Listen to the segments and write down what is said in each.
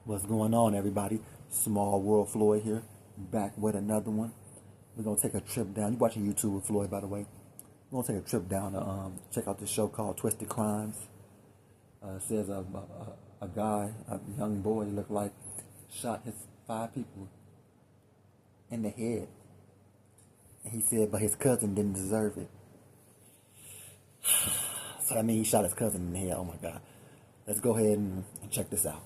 What's going on, everybody? Small World Floyd here, back with another one. We're gonna take a trip down. You watching YouTube with Floyd, by the way? We're gonna take a trip down to check out this show called Twisted Crimes. It says a guy, a young boy, looked like shot his 5 people in the head, and he said, but his cousin didn't deserve it. So that means he shot his cousin in the head. Oh my God! Let's go ahead and check this out.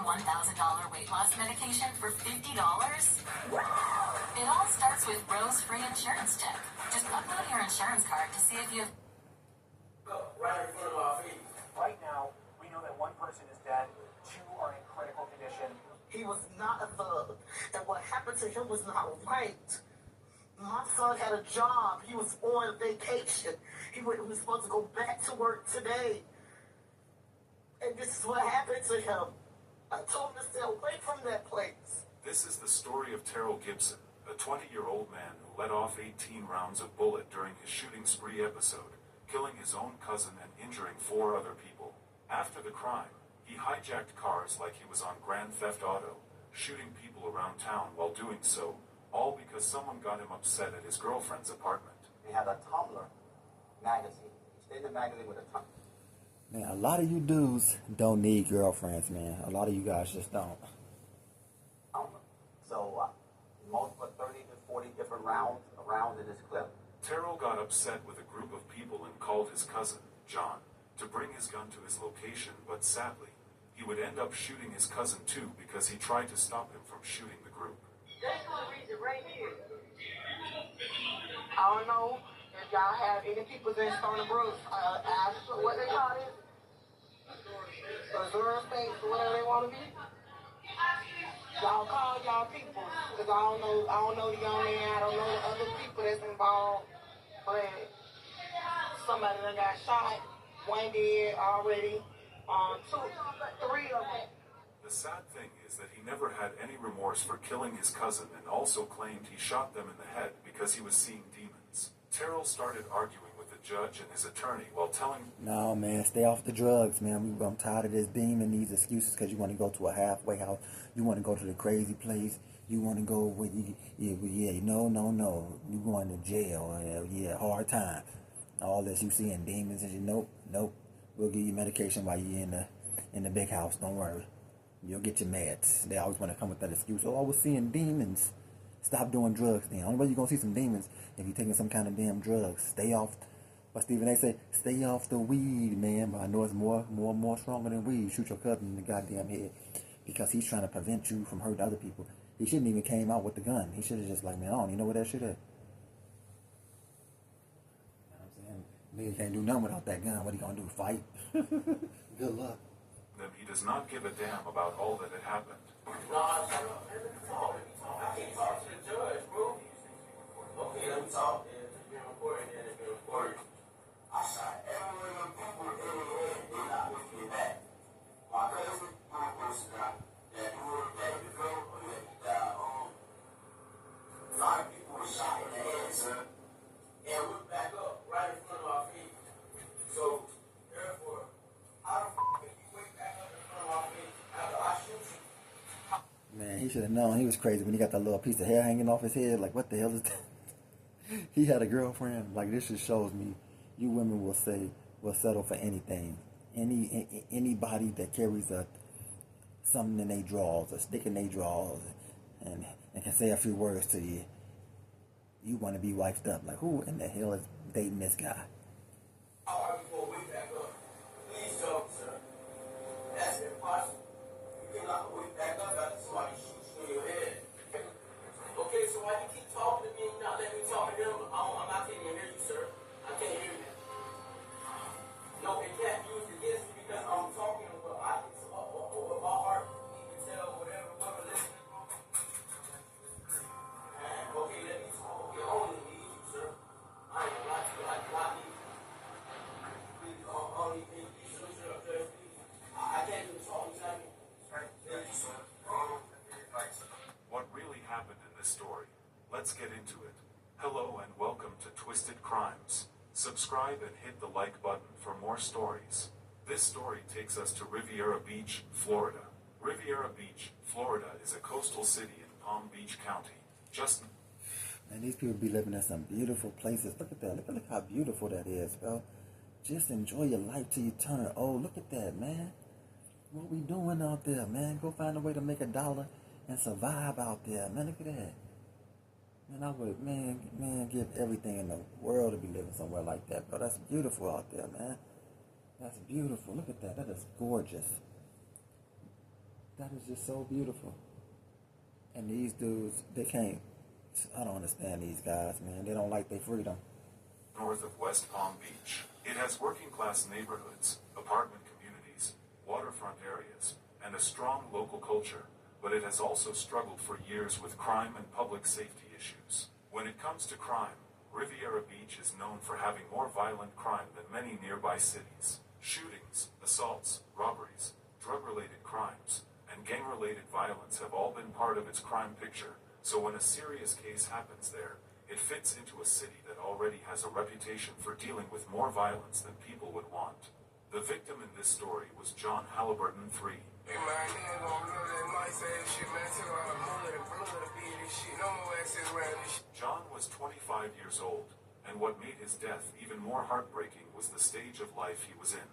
Want $1,000 weight loss medication for $50? It all starts with Rose Free Insurance Check. Just upload your insurance card to see if you have... Right in front of our feet. Right now, we know that one person is dead, 2 are in critical condition. He was not a thug, and what happened to him was not right. My son had a job. He was on vacation. He was supposed to go back to work today. And this is what happened to him. I told him to stay away from that place. This is the story of Terrell Gibson, a 20-year-old man who let off 18 rounds of bullet during his shooting spree episode, killing his own cousin and injuring 4 other people. After the crime, he hijacked cars like he was on Grand Theft Auto, shooting people around town while doing so, all because someone got him upset at his girlfriend's apartment. He had a Tumblr magazine. He stayed in the magazine with a Tumblr. Man, a lot of you dudes don't need girlfriends, man. A lot of you guys just don't. So, multiple 30 to 40 different rounds in this clip. Terrell got upset with a group of people and called his cousin, John, to bring his gun to his location, but sadly, he would end up shooting his cousin too because he tried to stop him from shooting the group. That's the reason right here. I don't know if y'all have any people in Stony Brook, what they call it? Reserve State, whatever they want to be. Y'all call y'all people, because I don't know the young man, I don't know the other people that's involved, but somebody that got shot, 1 dead already, 2, 3 of them. The sad thing is that he never had any remorse for killing his cousin and also claimed he shot them in the head because he was seeing demons. Terrell started arguing with the judge and his attorney while telling... No, man, stay off the drugs, man. I'm tired of this demon, these excuses, because you want to go to a halfway house. You want to go to the crazy place. You want to go where no. You going to jail. Yeah, hard time. All this, you seeing demons, and nope. We'll give you medication while you're in the big house. Don't worry. You'll get your meds. They always want to come with that excuse. Oh, I was seeing demons. Stop doing drugs. The only way you're going to see some demons if you're taking some kind of damn drugs. Stay off. But Stephen A. say, stay off the weed, man. But I know it's more stronger than weed. Shoot your cousin in the goddamn head. Because he's trying to prevent you from hurting other people. He shouldn't even came out with the gun. He should have just like, man, I don't even know where that shit is. You know what I'm saying? Nigga can't do nothing without that gun. What he gonna do? Fight? Good luck. He does not give a damn about all that had happened. I can't talk to the judge, bro. Okay, let me talk. It's been recorded, and it's been recorded. I shot every one of them people in the head, and I was getting back. My cousin, my person, that you feel, that a lot of people were shot in the head, sir. And we're back up right in front of our feet. So, therefore, how the f*** can you wake back up in front of our feet after I shoot you? Man, he should have known he was crazy when he got that little piece of hair hanging off his head. Like, what the hell is that? He had a girlfriend. Like, this just shows me you women will settle for anything. Anybody that carries something in their drawers, a stick in their drawers, and can say a few words to you, you want to be wiped up. Like, who in the hell is dating this guy? How are we going to wake back up? Please don't, sir. That's impossible. You cannot wake back up after somebody shoots you in your head. Okay, so why you keep talking to me and not letting me talk to them? I can't even hear you, sir. I can't hear you. No, it can't use against me because I'm talking about my heart. You can tell whatever listening. Okay, let me talk. Okay, I only need you, sir. I ain't gonna lie to you. I do not need you. Please, only need you. Shut up, Judge, please. I can't even talk. You know what I mean? Thank you, sir. What really happened in this story? Let's get into it. Hello and welcome to Twisted Crimes. Subscribe and hit the like button for more stories. This story takes us to Riviera Beach, Florida. Riviera Beach, Florida is a coastal city in Palm Beach County. Just And these people be living in some beautiful places. Look at that. Look how beautiful that is, bro. Just enjoy your life till you turn old. Look at that, man. What we doing out there, man? Go find a way to make $1 and survive out there, man. Look at that. Man, I would, man, give everything in the world to be living somewhere like that, bro. That's beautiful out there, man. That's beautiful. Look at that. That is gorgeous. That is just so beautiful. And these dudes, they can't. I don't understand these guys, man. They don't like their freedom. north of West Palm Beach. It has working-class neighborhoods, apartment communities, waterfront areas, and a strong local culture, but it has also struggled for years with crime and public safety issues. When it comes to crime, Riviera Beach is known for having more violent crime than many nearby cities. Shootings, assaults, robberies, drug-related crimes, and gang-related violence have all been part of its crime picture, so when a serious case happens there, it fits into a city that already has a reputation for dealing with more violence than people would want. The victim in this story was John Halliburton III. Hey man, nigga gonna remember that nice ass shit, man. Took all the bullet and blood to be in this shit. No more access around this shit. John was 25 years old, and what made his death even more heartbreaking was the stage of life he was in.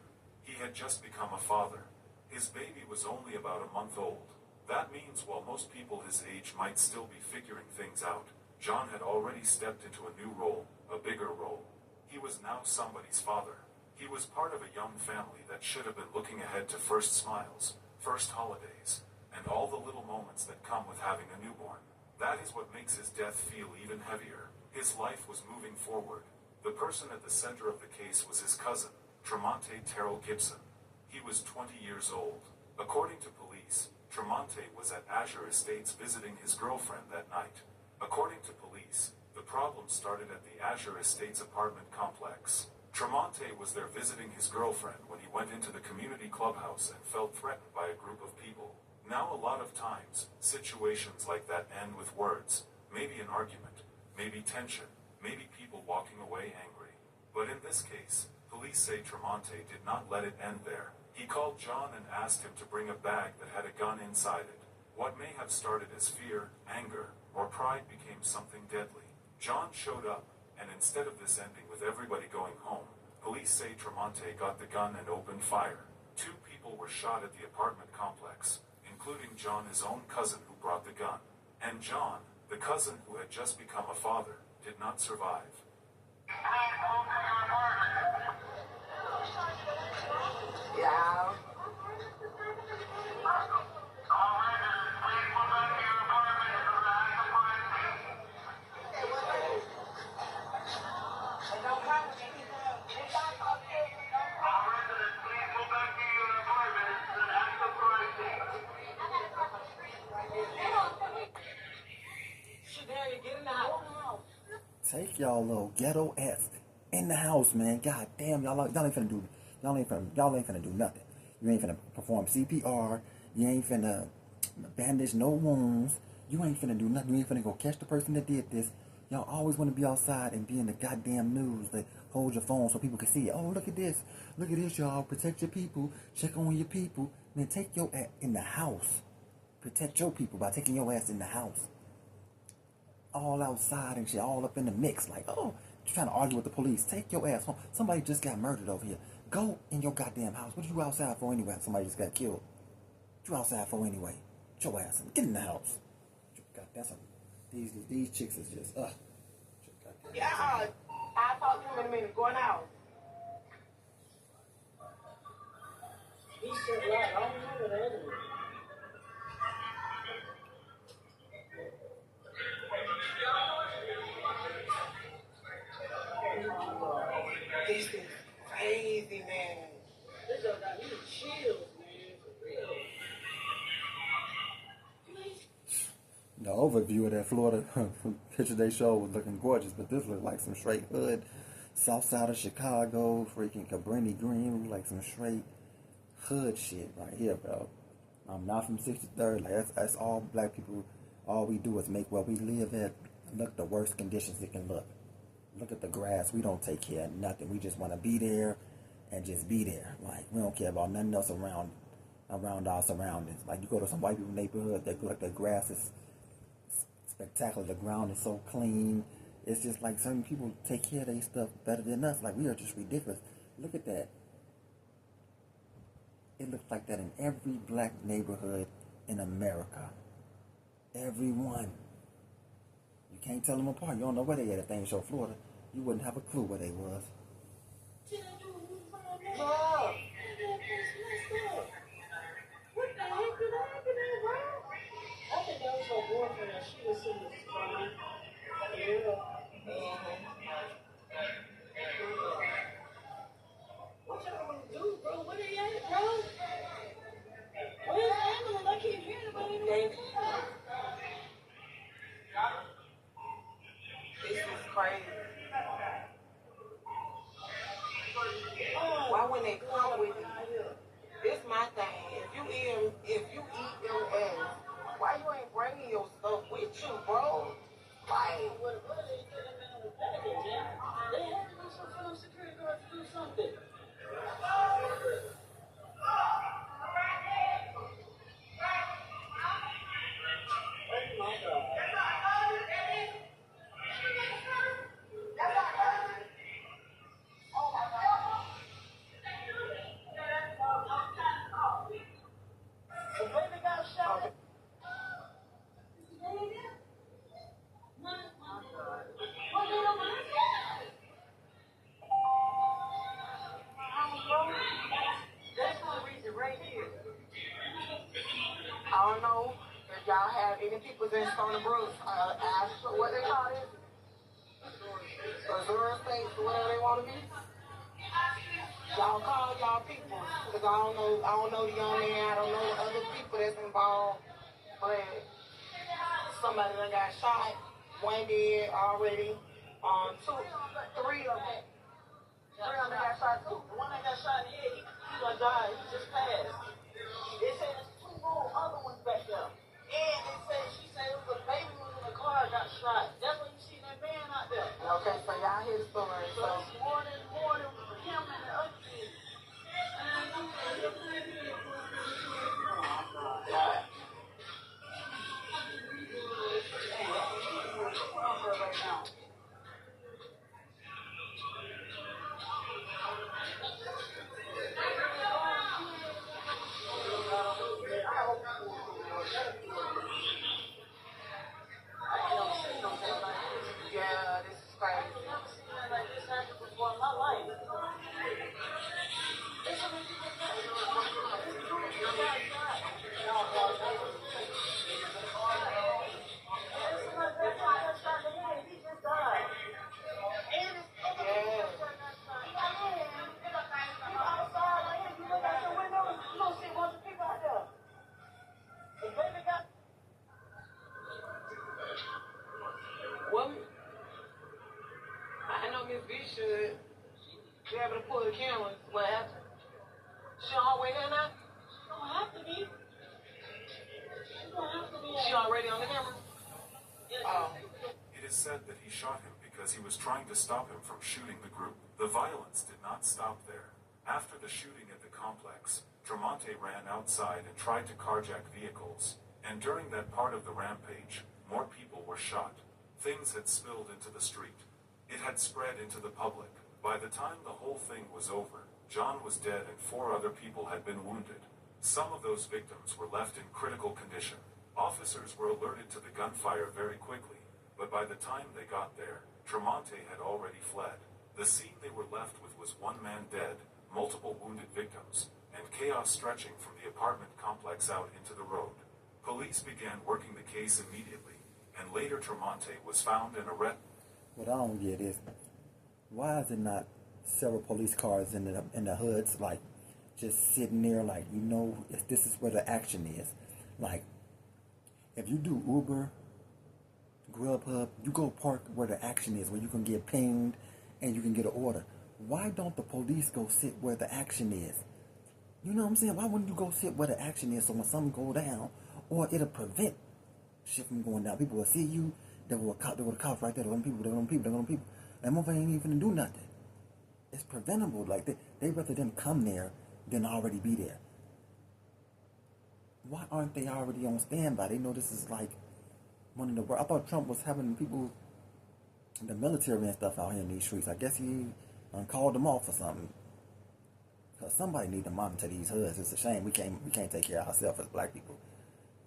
He had just become a father. His baby was only about a month old. That means while most people his age might still be figuring things out, John had already stepped into a new role, a bigger role. He was now somebody's father. He was part of a young family that should have been looking ahead to first smiles, first holidays, and all the little moments that come with having a newborn. That is what makes his death feel even heavier. His life was moving forward. The person at the center of the case was his cousin, Tremonte Terrell Gibson. He was 20 years old. According to police, Tremonte was at Azure Estates visiting his girlfriend that night. According to police, the problem started at the Azure Estates apartment complex. Tremonte was there visiting his girlfriend when he went into the community clubhouse and felt threatened by a group of people. Now a lot of times, situations like that end with words, maybe an argument, maybe tension, maybe people walking away angry. But in this case, police say Tremonte did not let it end there. He called John and asked him to bring a bag that had a gun inside it. What may have started as fear, anger, or pride became something deadly. John showed up, and instead of this ending with everybody going home, police say Tremonte got the gun and opened fire. 2 people were shot at the apartment complex, including John, his own cousin who brought the gun. And John, the cousin who had just become a father, did not survive. Yeah. Take y'all little ghetto ass in the house, man. God damn, y'all ain't finna do nothing. You ain't finna perform CPR. You ain't finna bandage no wounds. You ain't finna do nothing. You ain't finna go catch the person that did this. Y'all always want to be outside and be in the goddamn news. Like, hold your phone so people can see it. Oh, look at this. Look at this, y'all. Protect your people. Check on your people. Man, take your ass in the house. Protect your people by taking your ass in the house. All outside and shit, all up in the mix. Like, oh, you're trying to argue with the police. Take your ass home. Somebody just got murdered over here. Go in your goddamn house. What are you outside for anyway? Somebody just got killed. What you outside for anyway? Get your ass in. Get in the house. God, that's these chicks is just, Yeah, I'll talk to him in a minute. Going out. He said, well, I don't know what that is. This is crazy, man. This girl got me chills, man. For real. the overview of that Florida picture they showed was looking gorgeous, but this looked like some straight hood, south side of Chicago, freaking Cabrini Green, like some straight hood shit right here, bro. I'm not from 63rd. Like that's all black people. All we do is make where we live at look the worst conditions it can look. Look at the grass. We don't take care of nothing. We just want to be there and just be there. Like, we don't care about nothing else around our surroundings. Like, you go to some white people neighborhood, they look like the grass is spectacular. The ground is so clean. It's just like certain people take care of their stuff better than us. Like, we are just ridiculous. Look at that. It looks like that in every black neighborhood in America. Everyone. You can't tell them apart. You don't know where they at. If they ain't show Florida, you wouldn't have a clue where they was. Yeah. What the heck did happen there, bro? I think that was her boyfriend that she was sitting with. What y'all want to do, bro? Where they at, bro? Where's the ambulance? I keep hearing about it. This is crazy. Why wouldn't they come with you? This my thing. If you eat your ass, why you ain't bringing your stuff with you, bro? Like, What are they telling me on the package, yeah? They had to do something for them security guards to do something. Oh my God. The baby got shot. That's the reason right here. I don't know if y'all have any people in Stony Brook, ask what they call it, Azure States, whatever they want to be. Y'all call y'all people, because I don't know the young man, I don't know the other people that's involved, but somebody that got shot, one dead already, three of them. Three of them got shot too. The one that got shot in the head, he gonna die. He just passed. They said there's two more other ones back there. And she said it was a baby was in the car got shot. That's when you see that man out there. Okay, so y'all hear the story. So it's more than him and the other kid. Yeah, this is crazy. Like this happened before in my life. Well, I know Miss B should be able to pull the cameras. What happened? She on her way there now? Don't have to be. She already on the camera? Oh. It is said that he shot him because he was trying to stop him from shooting the group. The violence did not stop there. After the shooting at the complex, Tremonte ran outside and tried to carjack vehicles. And during that part of the rampage, more people were shot. Things had spilled into the street. It had spread into the public. By the time the whole thing was over, John was dead and 4 other people had been wounded. Some of those victims were left in critical condition. Officers were alerted to the gunfire very quickly, but by the time they got there, Tremonte had already fled. The scene they were left with was 1 man dead, multiple wounded victims, and chaos stretching from the apartment complex out into the road. Police began working the case immediately, and later Tremonte was found and arrested. What I don't get is, why is it not several police cars in the hoods, like, just sitting there, like, you know, this is where the action is. Like, if you do Uber, Grubhub, you go park where the action is, where you can get pinged and you can get an order. Why don't the police go sit where the action is? You know what I'm saying? Why wouldn't you go sit where the action is so when something go down, or it'll prevent shit from going down? People will see you. There were cops right there. There were people. That motherfucker ain't even gonna do nothing. It's preventable. Like they rather them come there than already be there. Why aren't they already on standby? They know this is like one of the worst. I thought Trump was having people, the military and stuff out here in these streets. I guess he called them off or something. Cause somebody need to monitor these hoods. It's a shame we can't take care of ourselves as black people.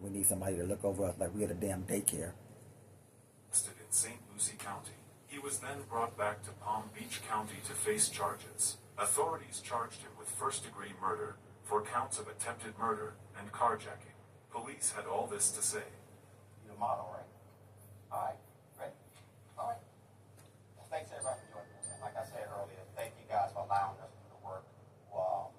We need somebody to look over us like we had a damn daycare. Arrested in St. Lucie County. He was then brought back to Palm Beach County to face charges. Authorities charged him with first-degree murder for counts of attempted murder and carjacking. Police had all this to say. Your motto, right? All right. Ready? All right. Well, thanks everybody for joining us. And like I said earlier, thank you guys for allowing us to do the work.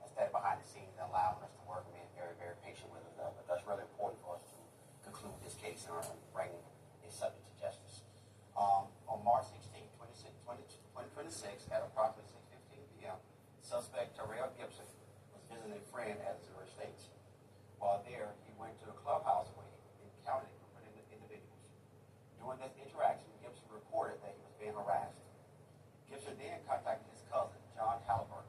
Instead of behind the scenes and allowing us to work and being very, very patient with us. But that's really important for us to conclude this case and bring a subject to justice. On March 16, 2026, at approximately 6:15 p.m., suspect Terrell Gibson was visiting a friend at Zurich Estates. While there, he went to a clubhouse where he encountered a group of individuals. During this interaction, Gibson reported that he was being harassed. Gibson then contacted his cousin, John Halliburton,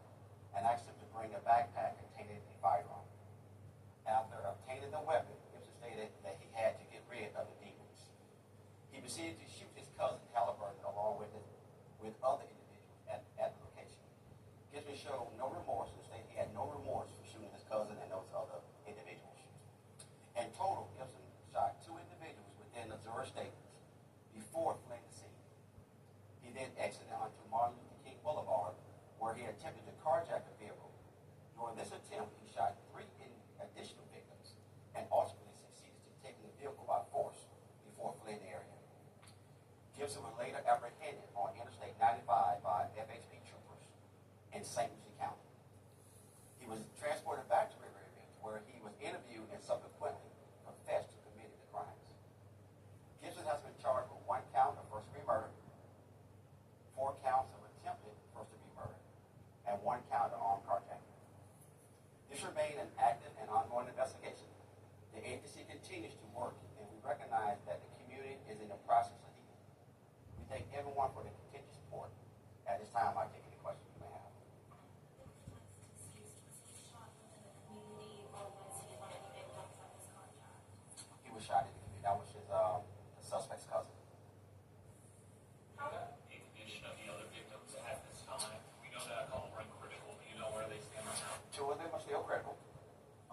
and asked him to bring a backpack containing a firearm. After obtaining the weapon, Gibson stated that he had to get rid of the demons. He proceeded to shoot his cousin, Halliburton, along with other individuals at the location. Gibson showed no remorse and stated he had no remorse for shooting his cousin and those other individuals. In total, Gibson shot 2 individuals within the Zurich Estates before fleeing the scene. He then exited onto Martin Luther King Boulevard, where he attempted to carjack a vehicle. During this attempt, he shot 3 additional victims and ultimately succeeded in taking the vehicle by force before fleeing the area. Gibson was later apprehended on Interstate 95 by FHP troopers in St. Lucie County. He was transported back to River Ridge, where he was interviewed and subsequently confessed to committing the crimes. Gibson has been charged with 1 count of first-degree murder, 4 counts of attempted first-degree murder, and 1 count of armed carjacking. This remains an active and ongoing investigation. The agency continues to work, and we recognize that the community is in the process of healing. We thank everyone for the continued support. At this time, I take any questions you may have. He was shot in the community. That was his the suspect's cousin. The condition of the other victims at this time, we know that alcohol run critical. Do you know where they stand right now? 2 of them are still critical.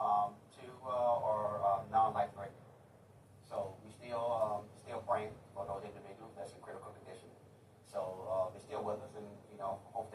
2 are non-life-threatening. So we still praying for those individuals that's in critical condition. So they're still with us, and hopefully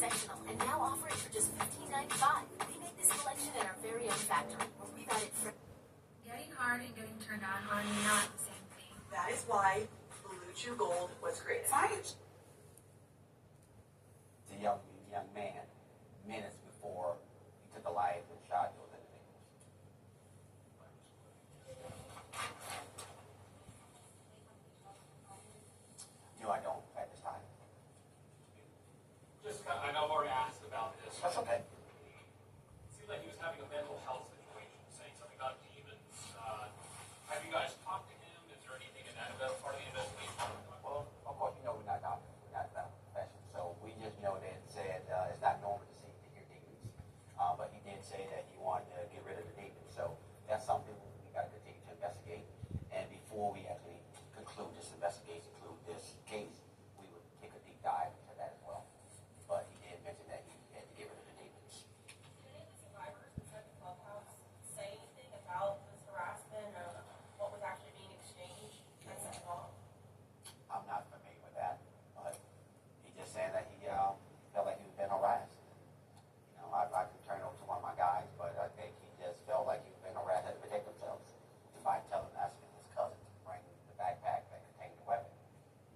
sectional and now offering for just $15.95. We make this collection at our very own factory, where we've added Getting hard and getting turned on are not the same thing. That is why Blue Chew Gold was created. The young man, minutes before he took a life and shot those individuals. No, I don't at this time. Just, I know I've already asked about this. That's okay. It seemed like he was having a mental health situation, saying something about demons. Have you guys talked to him? Is there anything in that part of the investigation? Well, of course, you know we're not doctors. We're not that profession. So we just know that it said it's not normal to hear demons. But he did say that he wanted to get rid of the demons. So that's something we got to continue to investigate. And before we actually conclude this investigation, conclude this case, we would take a deep dive into that as well. But he did mention that he had to get rid of the demons. Did any of the survivors inside the clubhouse say anything about this harassment or what was actually being exchanged and sent along? I'm not familiar with that, but he just saying that he felt like he was being harassed. You know, I can turn it over to one of my guys, but I think he just felt like he was being harassed, had to protect themselves by telling asking his cousin to bring the backpack that contained the weapon.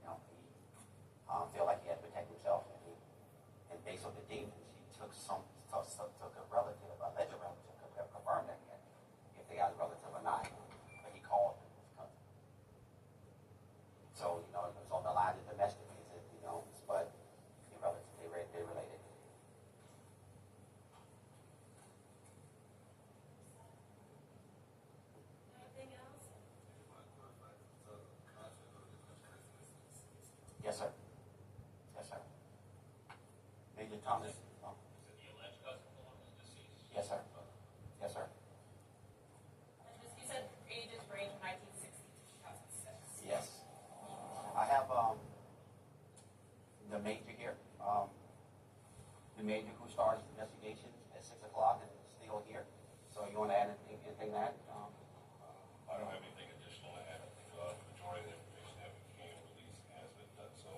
You know, he felt like he had to protect himself, and based on the demons, he took a relative, alleged relative, to confirm that he had, if they got a relative or not, but he called his cousin. So, you know, it was on the line of domestic, you know, but the relatives, they're related. Anything else? Yes, sir. Yes, sir. Major Thomas. Is it the alleged cousin of the one who's deceased? Yes, sir. Yes, sir. You said ages range from 1960 to 2006. Yes. I have the major here. The major who starts investigations at 6 o'clock and is still here. So you want to add anything to that? I don't have anything additional to add. I think the majority of the information that we can release has been done so.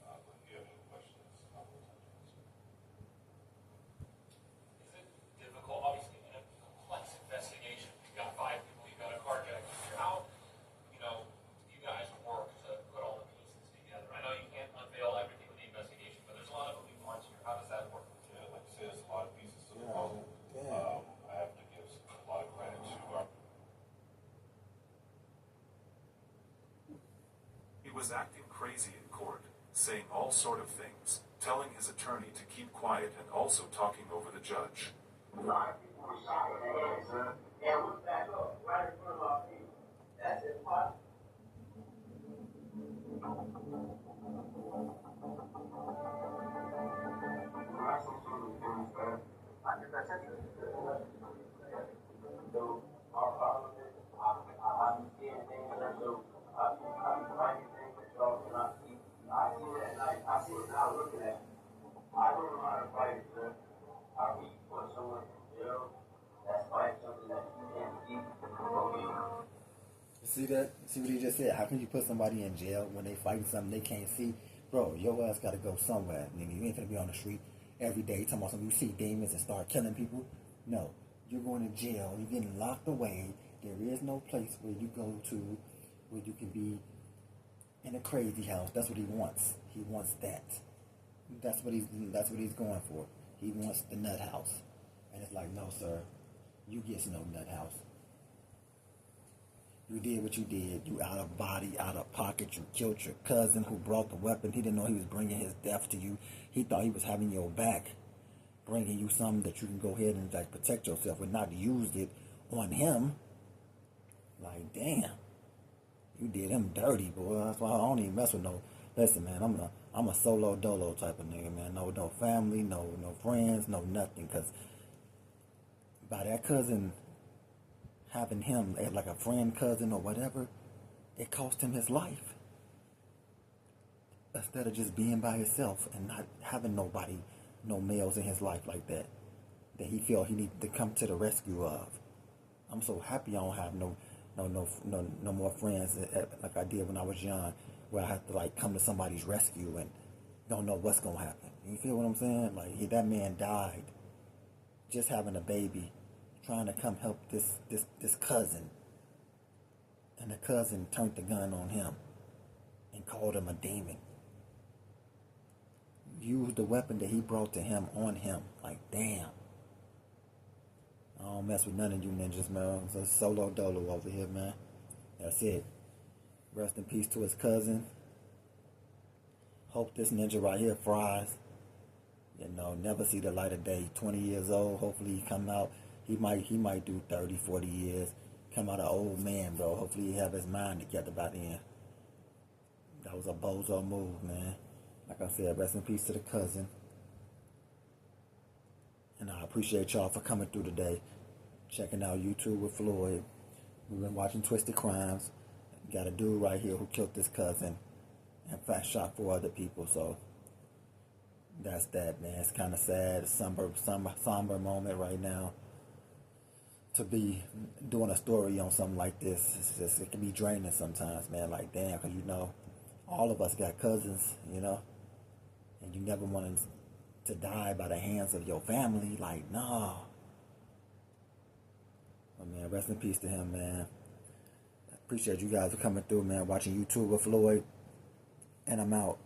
But if you have any questions, I will attempt to answer. Is it difficult, obviously, in a complex investigation? You've got 5 people, you've got a carjacking. How, you know, do you guys work to put all the pieces together? I know you can't unveil everything with the investigation, but there's a lot of moving parts here. How does that work? Yeah, like I said, there's a lot of pieces to the Yeah. puzzle. Yeah. I have to give a lot of credit to our He was acting crazy in court, saying all sort of things, telling his attorney to keep quiet and also talking over the judge. A lot of people were shot in the head, son. And went back up right in front of our feet. That's impossible. I just got tested. So, our parliament, I be seeing things, and so I be finding things that y'all cannot see. I see it at night. I see it now looking at it. I don't know how to fight it, sir. I read for someone in jail that's fighting something that you can't see. You see that? See what he just said? How can you put somebody in jail when they fighting something they can't see? Bro, your ass gotta go somewhere. Nigga, you ain't gonna be on the street every day talking about something. You see demons and start killing people. No. You're going to jail. You're getting locked away. There is no place where you go to where you can be in a crazy house. That's what he wants. He wants that. That's what he's going for. He wants the nut house. And it's like, no, sir. You get no nut house. You did what you did. You out of body, out of pocket. You killed your cousin who brought the weapon. He didn't know he was bringing his death to you. He thought he was having your back, bringing you something that you can go ahead and like protect yourself and not used it on him. Like, damn. You did him dirty, boy. That's why I don't even mess with no. Listen, man, I'm a solo dolo type of nigga, man. No family, no friends, no nothing. Cause by that cousin having him like a friend, cousin, or whatever, it cost him his life. Instead of just being by himself and not having nobody, no males in his life like that he felt he needed to come to the rescue of. I'm so happy I don't have no more friends like I did when I was young, where I have to like come to somebody's rescue and don't know what's gonna happen. You feel what I'm saying? Like, that man died just having a baby, trying to come help this cousin. And the cousin turned the gun on him and called him a demon. Used the weapon that he brought to him on him. Like, damn. I don't mess with none of you ninjas, man. It's a solo dolo over here, man. That's it. Rest in peace to his cousin. Hope this ninja right here fries. You know, never see the light of day. 20 years old. Hopefully he come out. He might do 30, 40 years. Come out an old man, bro. Hopefully he have his mind together by then. That was a bozo move, man. Like I said, rest in peace to the cousin. And I appreciate y'all for coming through today. Checking out YouTube with Floyd. We've been watching Twisted Crimes. Got a dude right here who killed this cousin. And fast shot 4 other people. So that's that, man. It's kind of sad. Somber moment right now. To be doing a story on something like this, it can be draining sometimes, man. Like, damn, because, you know, all of us got cousins, you know, and you never wanted to die by the hands of your family. Like, no. But, man, rest in peace to him, man. Appreciate you guys for coming through, man. Watching YouTube with Floyd. And I'm out.